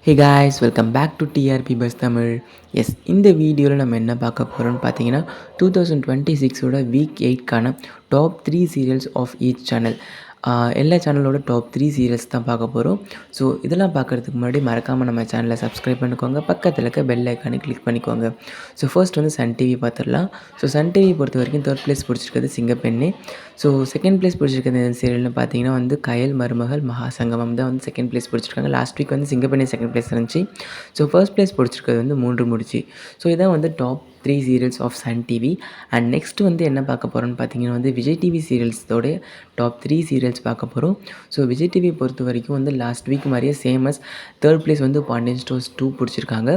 Hey guys, welcome back to TRP buzz Tamil. Yes, இந்த வீடியோவில் நம்ம என்ன பார்க்க போகிறோம்னு பார்த்தீங்கன்னா 2026 வீக் 8க்கான top 3 serials of each channel. எல்லா சேனலோட டாப் 3 சீரியல்ஸ் தான் பார்க்க போகிறோம். ஸோ இதெல்லாம் பார்க்குறதுக்கு முன்னாடி மறக்காமல் நம்ம சேனலை சப்ஸ்கிரைப் பண்ணிக்கோங்க, பக்கத்தில் இருக்க பெல் ஐக்கானை கிளிக் பண்ணிக்கோங்க. ஸோ ஃபர்ஸ்ட் வந்து சன் டிவி பார்த்துடலாம். ஸோ சன் டிவி பொறுத்த வரைக்கும் தேர்ட் பிளேஸ் பிடிச்சிருக்கிறது சிங்கப்பெண்ணே. ஸோ செகண்ட் பிளேஸ் பிடிச்சிருக்கிறது இந்த சீரியல்னு பார்த்தீங்கன்னா வந்து கயல் மருமகள் மகாசங்கமம் தான் வந்து செகண்ட் பிளேஸ் பிடிச்சிருக்காங்க. லாஸ்ட் வீக் வந்து சிங்கப்பெண்ணே செகண்ட் பிளேஸ் இருந்துச்சு. ஸோ ஃபர்ஸ்ட் பிளேஸ் பிடிச்சிருக்கிறது வந்து 3 முடிச்சு. ஸோ இதான் வந்து top 3 serials of Sun TV. And next வந்து என்ன பார்க்க போகிறோன்னு பார்த்தீங்கன்னா வந்து விஜய் டிவி சீரியல்ஸோடைய டாப் 3 சீரியல்ஸ் பார்க்க போகிறோம். ஸோ விஜய் டிவி பொறுத்த வரைக்கும் வந்து லாஸ்ட் வீக் மாதிரியே சேமஸ் தேர்ட் பிளேஸ் வந்து பாண்டியன் ஸ்டோர்ஸ் 2 பிடிச்சிருக்காங்க.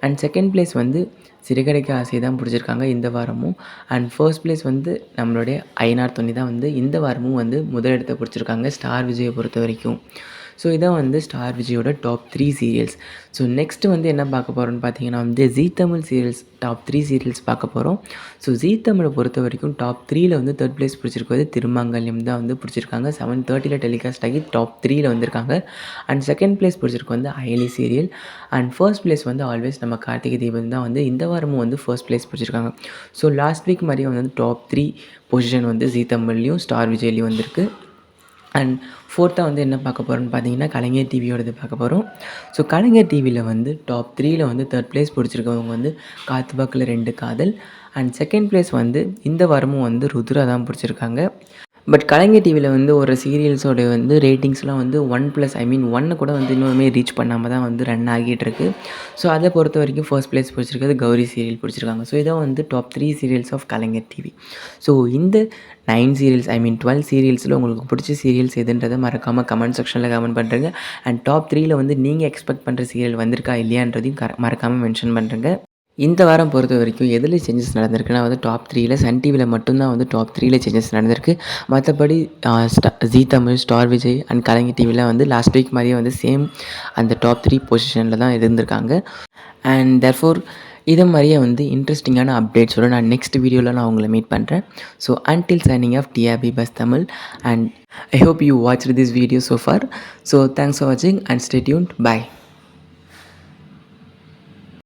அண்ட் செகண்ட் பிளேஸ் வந்து சிறுகதைக்கு ஆசை தான் பிடிச்சிருக்காங்க இந்த வாரமும். அண்ட் ஃபர்ஸ்ட் பிளேஸ் வந்து நம்மளுடைய ஐநார் துணி தான் வந்து இந்த வாரமும் வந்து முதலிடத்தை பிடிச்சிருக்காங்க ஸ்டார் விஜயை பொறுத்த வரைக்கும். ஸோ இதான் வந்து ஸ்டார் விஜயோட டாப் 3 சீரியல்ஸ். ஸோ நெக்ஸ்ட்டு வந்து என்ன பார்க்க போகிறோன்னு பார்த்தீங்கன்னா வந்து ஜீ தமிழ் சீரியல்ஸ் டாப் 3 சீரியல்ஸ் பார்க்க போகிறோம். ஸோ ஜீ தமிழை பொறுத்த வரைக்கும் டாப் 3ல் வந்து தேர்ட் பிளேஸ் பிடிச்சிருக்கிறது திருமாங்கல்யம் தான் வந்து பிடிச்சிருக்காங்க. 7:30 டெலிகாஸ்ட் ஆகி டாப் 3ல் வந்திருக்காங்க. அண்ட் செகண்ட் பிளேஸ் பிடிச்சிருக்கு வந்து Ayali serial. And first place வந்து ஆல்வேஸ் நம்ம கார்த்திகை தீபம் தான் வந்து இந்த வாரமும் வந்து ஃபர்ஸ்ட் பிளேஸ் பிடிச்சிருக்காங்க. ஸோ லாஸ்ட் வீக் மாதிரியே வந்து டாப் 3 பொசிஷன் வந்து ஜீ தமிழ்லையும் ஸ்டார் விஜய்லையும் வந்திருக்கு. அண்ட் ஃபோர்த்தாக வந்து என்ன பார்க்க போகிறோன்னு பார்த்தீங்கன்னா கலைஞர் டிவியோடது பார்க்க போகிறோம். ஸோ கலைஞர் டிவியில் வந்து டாப் 3ல் வந்து தேர்ட் பிளேஸ் பிடிச்சிருக்கவங்க வந்து காத்துபாக்கில் 2 காதல். அண்ட் செகண்ட் பிளேஸ் வந்து இந்த வாரமும் வந்து ருத்ரா தான் பிடிச்சிருக்காங்க. பட் கலைஞர் டிவியில் வந்து ஒரு சீரியல்ஸோட வந்து ரேட்டிங்ஸ்லாம் வந்து 1 கூட வந்து இன்னுமே ரீச் பண்ணாமல் தான் வந்து ரன் ஆகிட்டு இருக்கு. ஸோ அதை பொறுத்த வரைக்கும் ஃபர்ஸ்ட் பிளேஸ் பிடிச்சிருக்கிறது கௌரி சீரியல் பிடிச்சிருக்காங்க. ஸோ இதான் வந்து top 3 serials of Kalaignar TV. So இந்த 12 சீரியல்ஸில் உங்களுக்கு பிடிச்ச சீரியல்ஸ் எதுன்றதை மறக்காமல் கமெண்ட் செக்ஷனில் கமெண்ட் பண்ணுறேங்க. அண்ட் டாப் 3ல் வந்து நீங்கள் எக்ஸ்பெக்ட் பண்ணுற சீரியல் வந்திருக்கா இல்லையான்றதையும் மறக்காமல் மென்ஷன் பண்ணுறேங்க. இந்த வாரம் பொறுத்த வரைக்கும் எதில் சேஞ்சஸ் நடந்திருக்குன்னா வந்து டாப் 3ல் சன் டிவியில் மட்டும்தான் வந்து டாப் 3ல் சேஞ்சஸ் நடந்திருக்கு. மற்றபடி ஜீ தமிழ், ஸ்டார் விஜய் அண்ட் கலைஞர் டிவியில் வந்து லாஸ்ட் வீக் மாதிரியே வந்து சேம் அந்த டாப் 3 பொசிஷனில் தான் இருந்திருக்காங்க. அண்ட் தேர்ஃபோர் இதை மாதிரியே வந்து இன்ட்ரெஸ்டிங்கான அப்டேட்ஸோடு நான் நெக்ஸ்ட் வீடியோவில் நான் உங்களை மீட் பண்ணுறேன். So until signing off TRP buzz Tamil. And I hope you watch this video so far. So thanks for வாட்சிங் அண்ட் ஸ்டே டியூன்ட். பை.